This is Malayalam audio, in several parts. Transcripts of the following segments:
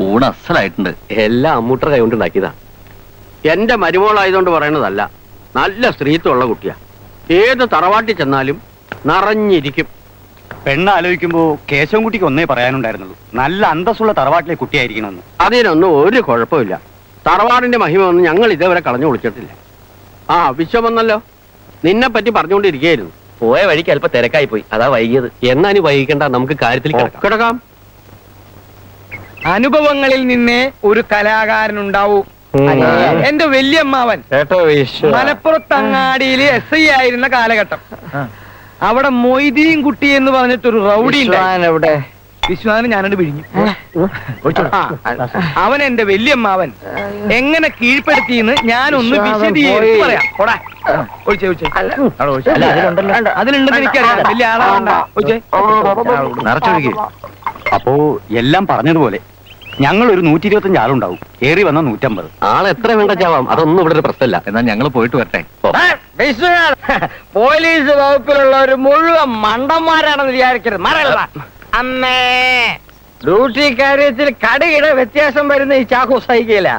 ഊണ് അസലായിട്ടുണ്ട്. എല്ലാം അമ്മൂട്ടർ കൈ കൊണ്ടുണ്ടാക്കിയതാ. എന്റെ മരുമോളായതുകൊണ്ട് പറയണതല്ല. നല്ല സ്ത്രീത്വമുള്ള കുട്ടിയാ. ഏത് തറവാട്ടിൽ ചെന്നാലും നിറഞ്ഞിരിക്കും. പെണ്ണ് ആലോചിക്കുമ്പോ കേശവൻകുട്ടിക്ക് ഒന്നേ പറയാനുണ്ടായിരുന്നുള്ളൂ, നല്ല അന്തസ്സുള്ള തറവാട്ടിലെ കുട്ടിയായിരിക്കണമെന്ന്. അതിനൊന്നും ഒരു കുഴപ്പമില്ല. തറവാടിന്റെ മഹിമ ഒന്നും ഞങ്ങൾ ഇതേവരെ കളഞ്ഞു കുളിച്ചിട്ടില്ല. ആ വിശ്വം വന്നല്ലോ. നിന്നെ പറ്റി പറഞ്ഞുകൊണ്ടിരിക്കുകയായിരുന്നു. പോയ വഴിക്ക് അല്പം തിരക്കായി പോയി, അതാ വൈകിയത്. എന്നാ ഇനി വൈകിക്കണ്ട, നമുക്ക് കാര്യത്തിൽ കിടക്കാം. അനുഭവങ്ങളിൽ നിന്നേ ഒരു കലാകാരനുണ്ടാവൂ. എന്റെ വല്യമ്മാവൻ മലപ്പുറത്തങ്ങാടിയില് SI ആയിരുന്ന കാലഘട്ടം. അവിടെ മൊയ്തീൻ കുട്ടി എന്ന് പറഞ്ഞിട്ടൊരു റൗഡി എവിടെ വിശ്വാന് ഞാനോട് പിഴിഞ്ഞു. അവൻ എന്റെ വല്യമ്മാവൻ എങ്ങനെ കീഴ്പ്പെടുത്തിയെന്ന് ഞാനൊന്ന് വിശദീകരിച്ച് പറയാം. അതിലുണ്ടെന്ന് എനിക്കറിയാം. വലിയ നിറച്ചൊഴുകി. അപ്പോ എല്ലാം പറഞ്ഞതുപോലെ ഞങ്ങൾ ഒരു 125 ആളുണ്ടാവും. ഏറി വന്ന 150. ആളെ എത്ര വേണ്ട ചാവാം, അതൊന്നും ഇവിടെ ഒരു പ്രശ്നമില്ല. എന്നാൽ ഞങ്ങൾ പോയിട്ട് വരട്ടെ. പോലീസ് വകുപ്പിലുള്ളവർ മുഴുവൻ മണ്ടന്മാരാണെന്ന് വിചാരിക്കരുത്. അമ്മേ, ഡ്യൂട്ടി കാര്യത്തിൽ കടയിട വ്യത്യാസം വരുന്ന ഈ ചാക്കോ സഹിക്കില്ല.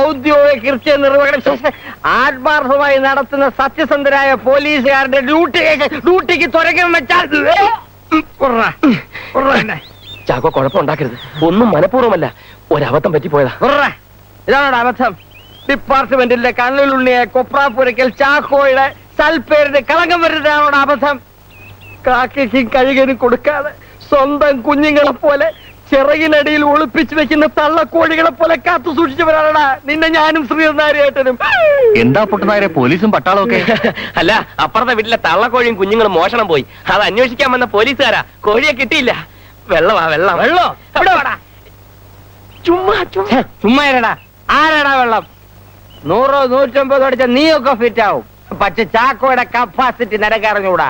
ഔദ്യോഗിക കൃത്യ നിർവഹണം ആത്മാർത്ഥമായി നടത്തുന്ന സത്യസന്ധരായ പോലീസുകാരുടെ ഡ്യൂട്ടിക്ക് തുരങ്കം വെച്ചാൽ ചാക്കോ കുഴപ്പമുണ്ടാക്കരുത്. ഒന്നും മനഃപൂർവ്വമല്ല, ഒരബദ്ധം പറ്റിപ്പോയതാ. ഇതാണോ അബദ്ധം? ഡിപ്പാർട്ട്മെന്റിലെ കണ്ണിലുണ്ണിയെ കൊപ്രാപ്പുരയ്ക്കൽ ചാക്കോയുടെ സൽപ്പേരിന് കളങ്കം വരുന്നതാണോ അബദ്ധം? കാക്കയ്ക്കും കഴുകനും കൊടുക്കാതെ സ്വന്തം കുഞ്ഞുങ്ങളെ പോലെ ചിറകിനടിയിൽ ഒളിപ്പിച്ചു വെക്കുന്ന തള്ളക്കോഴികളെ പോലെ കാത്തു സൂക്ഷിച്ചവരാണടാ നിന്നെ ഞാനും ശ്രീനാരിയേട്ടനും. എന്താ പൊട്ടുനായരെ പോലീസും പട്ടാളവും ഒക്കെ? അല്ല, അപ്പുറത്തെ വീട്ടിലെ തള്ളക്കോഴിയും കുഞ്ഞുങ്ങളും മോഷണം പോയി. അത് അന്വേഷിക്കാൻ വന്ന പോലീസുകാരാ. കോഴിയെ കിട്ടിയില്ല. വെള്ളമാ വെള്ളം. വെള്ളോ? ചുമ്മാ ആരാടാ വെള്ളം? 100 150 അടിച്ച നീയൊക്കെ ഫിറ്റ് ആവും. പക്ഷെ ചാക്കോയുടെ കപ്പാസിറ്റി നിനക്കറിഞ്ഞൂടാ.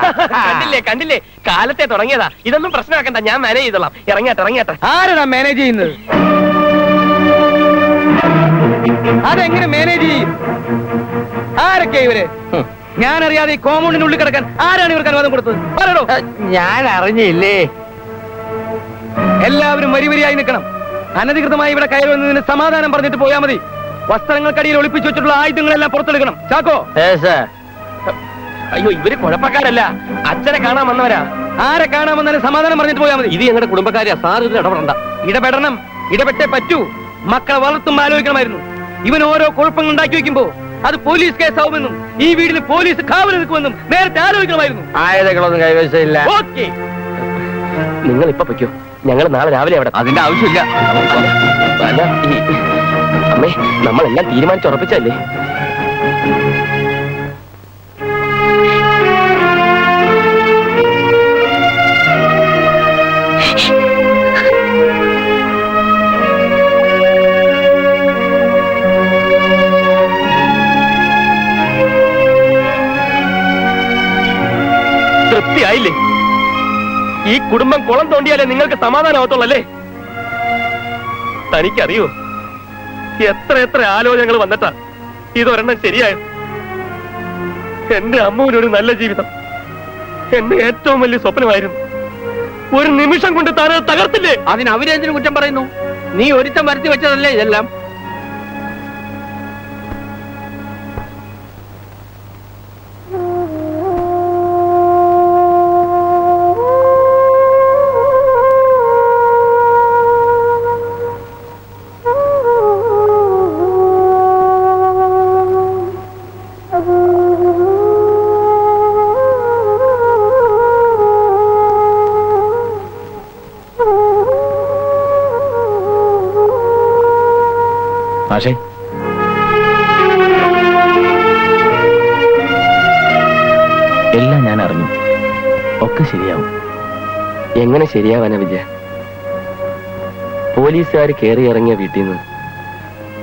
കണ്ടില്ലേ കാലത്തെ തുടങ്ങിയതാ. ഇതൊന്നും പ്രശ്നമാക്കണ്ട, ഞാൻ മാനേജ് ചെയ്തോളാം. ഇറങ്ങട്ടെ. ആരാടാ മാനേജ് ചെയ്യുന്നത്? അതെങ്ങനെ മാനേജ് ചെയ്യും? ആരൊക്കെ ഇവര്? ഞാനറിയാതെ ഈ കോമ്പൗണ്ടിനുള്ളിൽ കിടക്കാൻ ആരാണ് ഇവർക്ക് അനുവാദം കൊടുത്തത്? പറയണോ? ഞാൻ അറിഞ്ഞില്ലേ. എല്ലാവരും വരിവരിയായി നിൽക്കണം. അനധികൃതമായി ഇവിടെ കയറി വന്നതിന് സമാധാനം പറഞ്ഞിട്ട് പോയാൽ മതി. വസ്ത്രങ്ങൾക്കടിയിൽ ഒളിപ്പിച്ചു വെച്ചിട്ടുള്ള ആയുധങ്ങളെല്ലാം പുറത്തെടുക്കണം. ചാക്കോ. അയ്യോ, ഇവര് കുഴപ്പക്കാരല്ല, അച്ഛനെ കാണാൻ വന്നവരാ. ആരെ കാണാൻ വന്നാലും സമാധാനം പറഞ്ഞിട്ട് പോയാൽ മതി. ഇത് ഞങ്ങളുടെ കുടുംബക്കാരിയാ. സാർ ഇതിൽ ഇടപെടണ്ട. ഇടപെടണം, ഇടപെട്ടേ പറ്റൂ. മക്കളെ വളർത്തും ആലോചിക്കണമായിരുന്നു. ഇവൻ ഓരോ കുഴപ്പങ്ങൾ ഉണ്ടാക്കി വെക്കുമ്പോ അത് പോലീസ് കേസാവുമെന്നും ഈ വീടിന് പോലീസ് കാവൽ നിൽക്കുമെന്നും നേരത്തെ ആലോചിക്കണമായിരുന്നു. ആയുധങ്ങളൊന്നും കൈവശമില്ല. ഓക്കെ, നിങ്ങൾ ഇപ്പൊ പൊയ്ക്കോ. ഞങ്ങൾ നാളെ രാവിലെ അവിടെ. അതിന്റെ ആവശ്യമില്ല. അല്ല, അമ്മേ, നമ്മളെല്ലാം തീരുമാനിച്ചുറപ്പിച്ചല്ലേ? തൃപ്തിയായില്ലേ? ഈ കുടുംബം കുളം തോണ്ടിയാലേ നിങ്ങൾക്ക് സമാധാനമാവത്തുള്ളല്ലേ? തനിക്കറിയോ എത്ര ആലോചനകൾ വന്നിട്ടാ ഇതൊരെണ്ണം ശരിയായത്? എന്റെ അമ്മൂനൊരു നല്ല ജീവിതം എന്റെ ഏറ്റവും വലിയ സ്വപ്നമായിരുന്നു. ഒരു നിമിഷം കൊണ്ട് താനത് തകർത്തില്ലേ? അതിന് അവരെന്തിനു കുറ്റം പറയുന്നു? നീ ഒരുത്തം വരുത്തി വെച്ചതല്ലേ ഇതെല്ലാം? മാഷേ, എല്ലാം ഞാൻ അറിഞ്ഞു. ഒക്കെ ശരിയാവും. എങ്ങനെ ശരിയാവാനാ വിജയ? പോലീസുകാർ കയറി ഇറങ്ങിയ വീട്ടിൽ നിന്ന്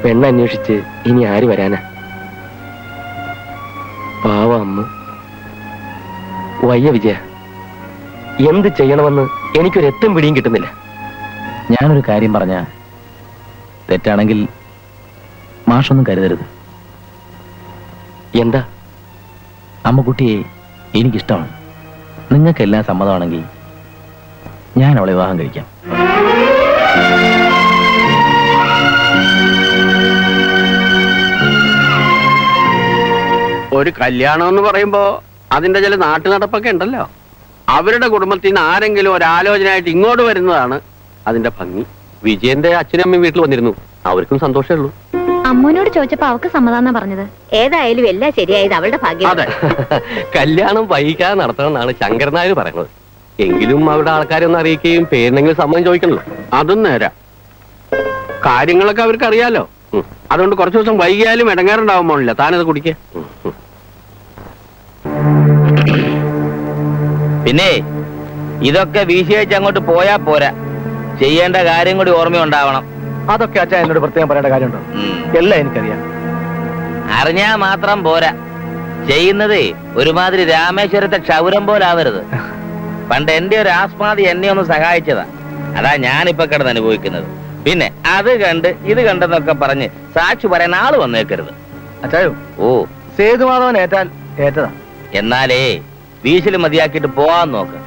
പെണ്ണന്വേഷിച്ച് ഇനി ആര് വരാനാ? പാവ അമ്മ. വയ്യ വിജയ, എന്ത് ചെയ്യണമെന്ന് എനിക്കൊരു എത്തും പിടിയും കിട്ടുന്നില്ല. ഞാനൊരു കാര്യം പറഞ്ഞ തെറ്റാണെങ്കിൽ മാഷൊന്നും കരുതരുത്. എന്താ? അമ്മക്കുട്ടിയെ എനിക്കിഷ്ടമാണ്. നിങ്ങൾക്കെല്ലാം സമ്മതമാണെങ്കിൽ ഞാൻ അവളെ വിവാഹം കഴിക്കാം. ഒരു കല്യാണം എന്ന് പറയുമ്പോ അതിന്റെ ചില നാട്ടു നടപ്പൊക്കെ ഉണ്ടല്ലോ. അവരുടെ കുടുംബത്തിൽ നിന്ന് ആരെങ്കിലും ഒരാലോചനയായിട്ട് ഇങ്ങോട്ട് വരുന്നതാണ് അതിന്റെ ഭംഗി. വിജയന്റെ അച്ഛനമ്മയും വീട്ടിൽ വന്നിരുന്നു, അവർക്കും സന്തോഷമേ ഉള്ളൂ. അമ്മൂനോട് ചോദിച്ചപ്പോ അവക്ക് സമാധാനം പറഞ്ഞത്. ഏതായാലും എല്ലാം ശരിയായത് അവളുടെ ഭാഗ്യം. അതെ, കല്യാണം വൈകാതെ നടത്തണമെന്നാണ് ശങ്കരൻ നായർ പറയുന്നത്. എങ്കിലും അവരുടെ ആൾക്കാരെ ഒന്ന് അറിയിക്കുകയും പേരിനെങ്കിലും സമ്മതം ചോദിക്കണല്ലോ. അതും നേരാ, കാര്യങ്ങളൊക്കെ അവർക്ക് അറിയാലോ. അതുകൊണ്ട് കുറച്ചു ദിവസം വൈകിയാലും ഇടങ്ങാറുണ്ടാവാൻ പോണില്ല. താനത് കുടിക്കേ. പിന്നെ ഇതൊക്കെ വീശിയച്ച് അങ്ങോട്ട് പോയാ പോരാ, ചെയ്യേണ്ട കാര്യം കൂടി ഓർമ്മയുണ്ടാവണം. അതൊക്കെ അച്ഛൻ എന്നോട് പ്രത്യേകം പറയേണ്ട കാര്യമുണ്ടോ? എല്ലാം എനിക്കറിയാം. അറിഞ്ഞാ മാത്രം പോരാ, ചെയ്യുന്നതേ ഒരുമാതിരി രാമേശ്വരത്തെ ക്ഷൗരം പോലാവരുത്. പണ്ട് എന്റെ ഒരു ആസ്മാതി എന്നെ ഒന്ന് സഹായിച്ചതാ, അതാ ഞാനിപ്പൊ കിടന്ന് അനുഭവിക്കുന്നത്. പിന്നെ അത് കണ്ട് ഇത് കണ്ടെന്നൊക്കെ പറഞ്ഞ് സാക്ഷി പറയാൻ ആള് വന്നേക്കരുത്. അച്ചായോ, ഓ സേതുമാധവൻ ഏറ്റാൽ ഏറ്റതാ. എന്നാലേ വീശില് മതിയാക്കിയിട്ട് പോവാൻ നോക്ക്.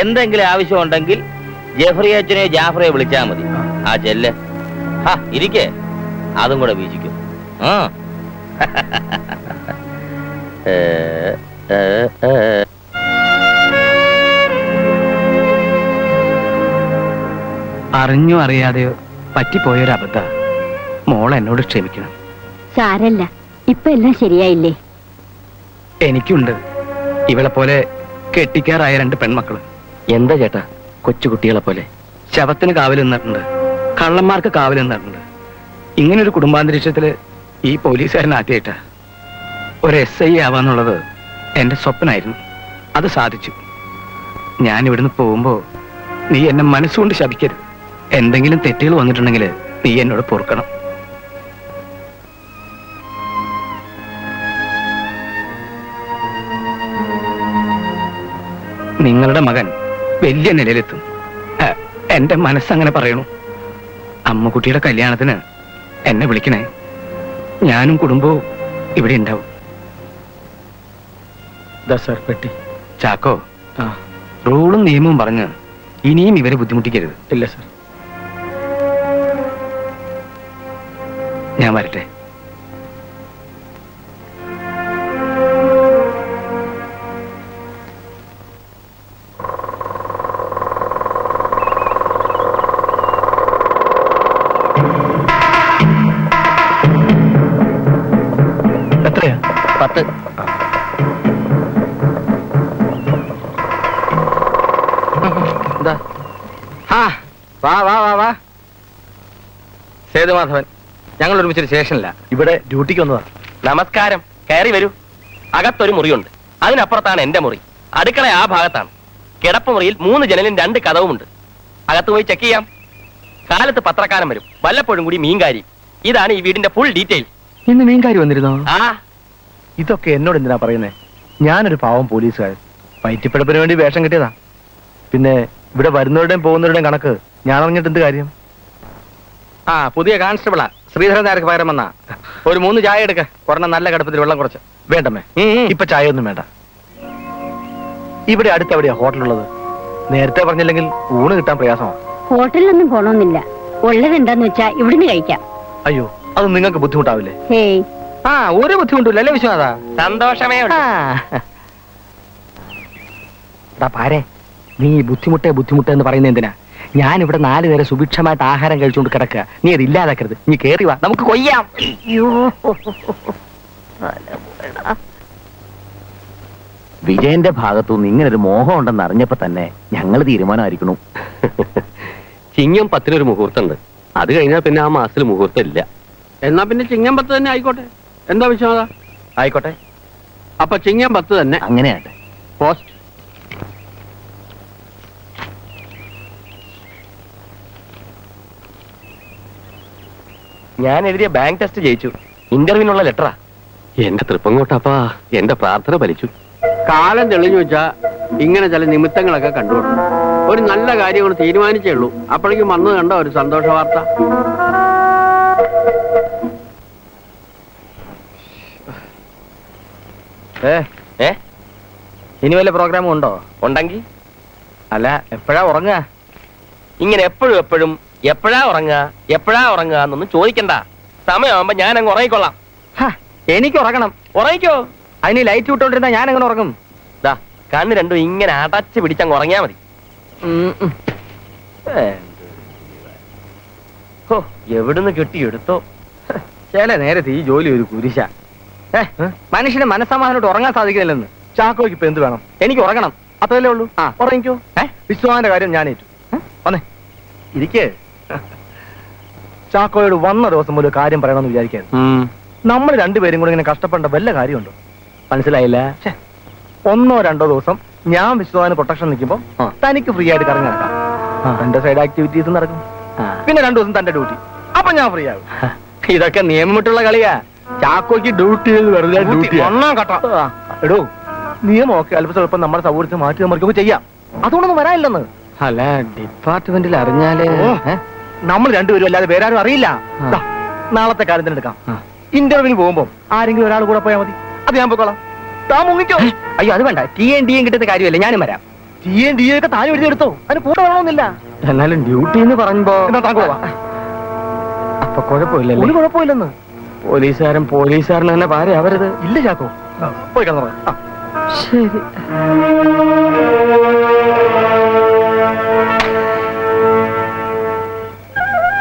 എന്തെങ്കിലും ആവശ്യമുണ്ടെങ്കിൽ ജെഫ്രി അച്ഛനെയോ ജാഫറെയോ വിളിച്ചാ മതി. ആ ചെല്ല്, ഇരിക്കേ, അതും കൂടെ വീശിക്കും. അറിഞ്ഞോ അറിയാതെയോ പറ്റിപ്പോയൊരബദ്ധ. മോൾ എന്നോട് ക്ഷമിക്കണം. സാരല്ല, ഇപ്പൊ എല്ലാം ശരിയായില്ലേ? എനിക്കുണ്ട് ഇവളെ പോലെ കെട്ടിക്കാറായ 2 പെൺമക്കള്. എന്താ ചേട്ടാ കൊച്ചുകുട്ടികളെ പോലെ? ശവത്തിന് കാവൽ നിന്നിട്ടുണ്ട്, കള്ളന്മാർക്ക് കാവൽ നിന്നിട്ടുണ്ട്. ഇങ്ങനൊരു കുടുംബാന്തരീക്ഷത്തില് ഈ പോലീസുകാരൻ ആദ്യമായിട്ടാ. ഒരു SI ആവാന്നുള്ളത് എന്റെ സ്വപ്നമായിരുന്നു, അത് സാധിച്ചു. ഞാൻ ഇവിടുന്ന് പോകുമ്പോ നീ എന്നെ മനസ്സുകൊണ്ട് ശപിക്കരുത്. എന്തെങ്കിലും തെറ്റുകൾ വന്നിട്ടുണ്ടെങ്കിൽ നീ എന്നോട് പൊറുക്കണം. നിങ്ങളുടെ മകൻ വലിയ നിലയിലെത്തും, എന്റെ മനസ്സങ്ങനെ പറയണു. അമ്മുക്കുട്ടിയുടെ കല്യാണത്തിന് എന്നെ വിളിക്കണേ. ഞാനും കുടുംബവും ഇവിടെ ഉണ്ടാവും. സർ പെട്ടി. ചാക്കോ, റൂളും നിയമവും പറഞ്ഞ് ഇനിയും ഇവരെ ബുദ്ധിമുട്ടിക്കരുത്. ഇല്ല സർ. ഞാൻ വരട്ടെ. എത്രയാ? 10. എന്താ? വാ വാ വാ വാ. സേതുമാധവൻ, ഞങ്ങൾ ഒരുമിച്ചൊരു സ്റ്റേഷനില്ല. ഇവിടെ ഡ്യൂട്ടിക്ക് വന്നതാ. നമസ്കാരം, കയറി വരൂ. അകത്തൊരു മുറിയുണ്ട്, അതിനപ്പുറത്താണ് എന്റെ മുറി. അടുക്കള ആ ഭാഗത്താണ്. കിടപ്പ് മുറിയിൽ 3 ജനലും 2 കതവുമുണ്ട്. അകത്ത് പോയി ചെക്ക് ചെയ്യാം. കാലത്ത് പത്രക്കാരൻ വരും, വല്ലപ്പോഴും കൂടി മീൻകാരി. ഇതാണ് ഈ വീടിന്റെ ഫുൾ ഡീറ്റെയിൽ. ഇന്ന് മീൻകാരി വന്നിരുന്നോ? ആ ഇതൊക്കെ എന്നോട് എന്തിനാ പറയുന്നേ? ഞാനൊരു പാവം പോലീസുകാരൻ, വയറ്റിപ്പിഴപ്പിന് വേണ്ടി വേഷം കിട്ടിയതാ. പിന്നെ ഇവിടെ വരുന്നവരുടെയും പോകുന്നവരുടെയും കണക്ക് ഞാൻ അറിഞ്ഞിട്ട് എന്ത് കാര്യം? പുതിയ കോൺസ്റ്റബിളാ, ശ്രീധരൻ നായർക്ക് പകരം വന്നാ. ഒരു 3 ചായ എടുക്ക, ഒരെണ്ണം നല്ല കടുപ്പത്തിൽ വെള്ളം കുറച്ച്. വേണ്ടമ്മേ, ഇപ്പൊ ചായ ഒന്നും വേണ്ട. ഇവിടെ അടുത്തെവിടെയാ ഹോട്ടലുള്ളത്? നേരത്തെ പറഞ്ഞില്ലെങ്കിൽ ഊണ് കിട്ടാൻ പ്രയാസമാണ്. ഹോട്ടലിലൊന്നും പോണോന്നില്ല, ഉള്ളതെന്താന്ന് വെച്ചാ ഇവിടുന്ന് കഴിക്കാം. അയ്യോ, അത് നിങ്ങൾക്ക് ബുദ്ധിമുട്ടാവില്ലേ? ഹേയ്, ഒരു ബുദ്ധിമുട്ടില്ല അല്ലേ വിശ്വനാഥാ? സന്തോഷമേ ഉള്ളൂ. പാരേ, നീ ബുദ്ധിമുട്ട് എന്ന് പറയുന്നത് എന്തിനാ? ഞാൻ ഇവിടെ 4 നേരം സുഭിക്ഷമായിട്ട് ആഹാരം കഴിച്ചുകൊണ്ട് കിടക്കുക. നീ അത് ഇല്ലാതാക്കരുത്. നീ കേറി വാ, നമുക്ക് കൊയ്യാം. വിജയന്റെ ഭാഗത്തുനിന്ന് ഇങ്ങനൊരു മോഹം ഉണ്ടെന്ന് അറിഞ്ഞപ്പോ തന്നെ ഞങ്ങൾ തീരുമാനമായിരിക്കണു. ചിങ്ങം 10 മുഹൂർത്തമുണ്ട്. അത് കഴിഞ്ഞാൽ പിന്നെ ആ മാസത്തിൽ മുഹൂർത്തം ഇല്ല. എന്നാ പിന്നെ ചിങ്ങം 10 തന്നെ ആയിക്കോട്ടെ. എന്താ വിശ്വാസ? ആയിക്കോട്ടെ. അപ്പൊ ചിങ്ങം 10 തന്നെ. അങ്ങനെയാട്ടെ. പോസ്റ്റ്. ഞാൻ എഴുതിയ ബാങ്ക് ടെസ്റ്റ് ജയിച്ചു. ഇന്റർവ്യൂവിനുള്ള ലെറ്ററാ. എന്റെ തൃപ്പങ്ങോട്ടപ്പാ, എന്റെ പ്രാർത്ഥന ഫലിച്ചു. കാലം തെളിഞ്ഞു വെച്ചാ ഇങ്ങനെ ചില നിമിത്തങ്ങളൊക്കെ കണ്ടുകൊടുക്കും. ഒരു നല്ല കാര്യം കൊണ്ട് തീരുമാനിച്ചേ ഉള്ളൂ, അപ്പോഴേക്കും വന്നു കണ്ടോ ഒരു സന്തോഷ വാർത്ത. ഇനി വല്ല പ്രോഗ്രാമും ഉണ്ടോ? ഉണ്ടെങ്കിൽ അല്ല, എപ്പോഴാ ഉറങ്ങുക? ഇങ്ങനെ എപ്പോഴും എപ്പോഴാ ഉറങ്ങുക എന്നൊന്നും ചോദിക്കണ്ട. സമയമാകുമ്പോ ഞാൻ അങ്ങ് ഉറങ്ങിക്കൊള്ളാം. എനിക്ക് ഉറങ്ങണം. ഉറങ്ങിക്കോ. അതിന് ലൈറ്റ് വിട്ടോണ്ടിരുന്ന ഞാൻ എങ്ങനെ ഉറങ്ങും? ദാ കണ്ണ് രണ്ടും ഇങ്ങനെ അടച്ച് പിടിച്ചങ്ങ് ഉറങ്ങിയാ മതി. ഹോ, എവിടുന്ന് കിട്ടിയെടുത്തോ. ചില നേരത്തെ ഈ ജോലി ഒരു കുരിശ. മനുഷ്യന് മനസ്സമാധാനോട്ട് ഉറങ്ങാൻ സാധിക്കുന്നില്ലെന്ന്. ചാക്കോയ്ക്ക് ഇപ്പൊ എന്ത് വേണം? എനിക്ക് ഉറങ്ങണം. അത്രയല്ലേ ഉള്ളൂ. ആ. ഉറങ്ങിക്കോ. വിശ്വാന്റെ കാര്യം ഞാൻ ഏറ്റു. വന്നേ ഇരിക്കേ. ചാക്കോയോട് വന്ന ദിവസം ഒരു കാര്യം പറയണമെന്ന് വിചാരിക്കായിരുന്നു. നമ്മൾ രണ്ടുപേരും കൂടെ ഇങ്ങനെ കഷ്ടപ്പെടേണ്ട വല്ല കാര്യമുണ്ടോ? മനസ്സിലായില്ല. ഒന്നോ രണ്ടോ ദിവസം ഞാൻ വിശ്വാന് പ്രൊട്ടക്ഷൻ നിൽക്കുമ്പോ തനിക്ക് ഫ്രീ ആയിട്ട് കറങ്ങി നടക്കാം. എന്റെ സൈഡ് ആക്ടിവിറ്റീസ് നടക്കും. പിന്നെ 2 ദിവസം തന്റെ ഡ്യൂട്ടി. അപ്പൊ ഞാൻ ഫ്രീ ആകും. ഇതൊക്കെ നിയമമിട്ടുള്ള കളിയാ. ചാക്കോയ്ക്ക് ഡ്യൂട്ടി വെറുതെ ഡ്യൂട്ടി. ഒന്നാം കട്ട. എടോ, നിയമമൊക്കെ അല്പ സ്വല്പം നമ്മുടെ സൗകര്യത്തിൽ മാറ്റി മറിക്കൊക്കെ ചെയ്യാം. അതുകൊണ്ടൊന്നും വരാനില്ലെന്ന്. അല്ല, ഡിപ്പാർട്ട്മെന്റിൽ അറിഞ്ഞാലേ നമ്മൾ രണ്ടുപേരും അല്ലാതെ വേറെ ആരും അറിയില്ല. ദാ, നാളത്തെ കാര്യത്തിന് എടുക്കാം. ഇന്റർവ്യൂവിന് പോകുമ്പോ ആരെങ്കിലും ഒരാൾ കൂടെ പോയാൽ മതി. അത് ഞാൻ പോയിക്കോളാം. താ മുങ്ങിക്കോ. അയ്യോ, അത് വേണ്ട. TN DN കിട്ടുന്ന കാര്യമല്ല, ഞാനും വരാം. TN DA ഒക്കെ താഴെ എഴുതിയെടുത്തോ. അതിന് കൂടെ വേണമെന്നില്ല. എന്നാലും ഡ്യൂട്ടി എന്ന് പറയുമ്പോ എന്നാ താങ്കോളാം. അപ്പൊ കുഴപ്പമില്ലല്ലേ? ഒരു കുഴപ്പമില്ലെന്ന്. പോലീസുകാരൻ തന്നെ പാരയാവരുത്. ഇല്ല ചാക്കോ, പോയി കിടന്നു. ശരി.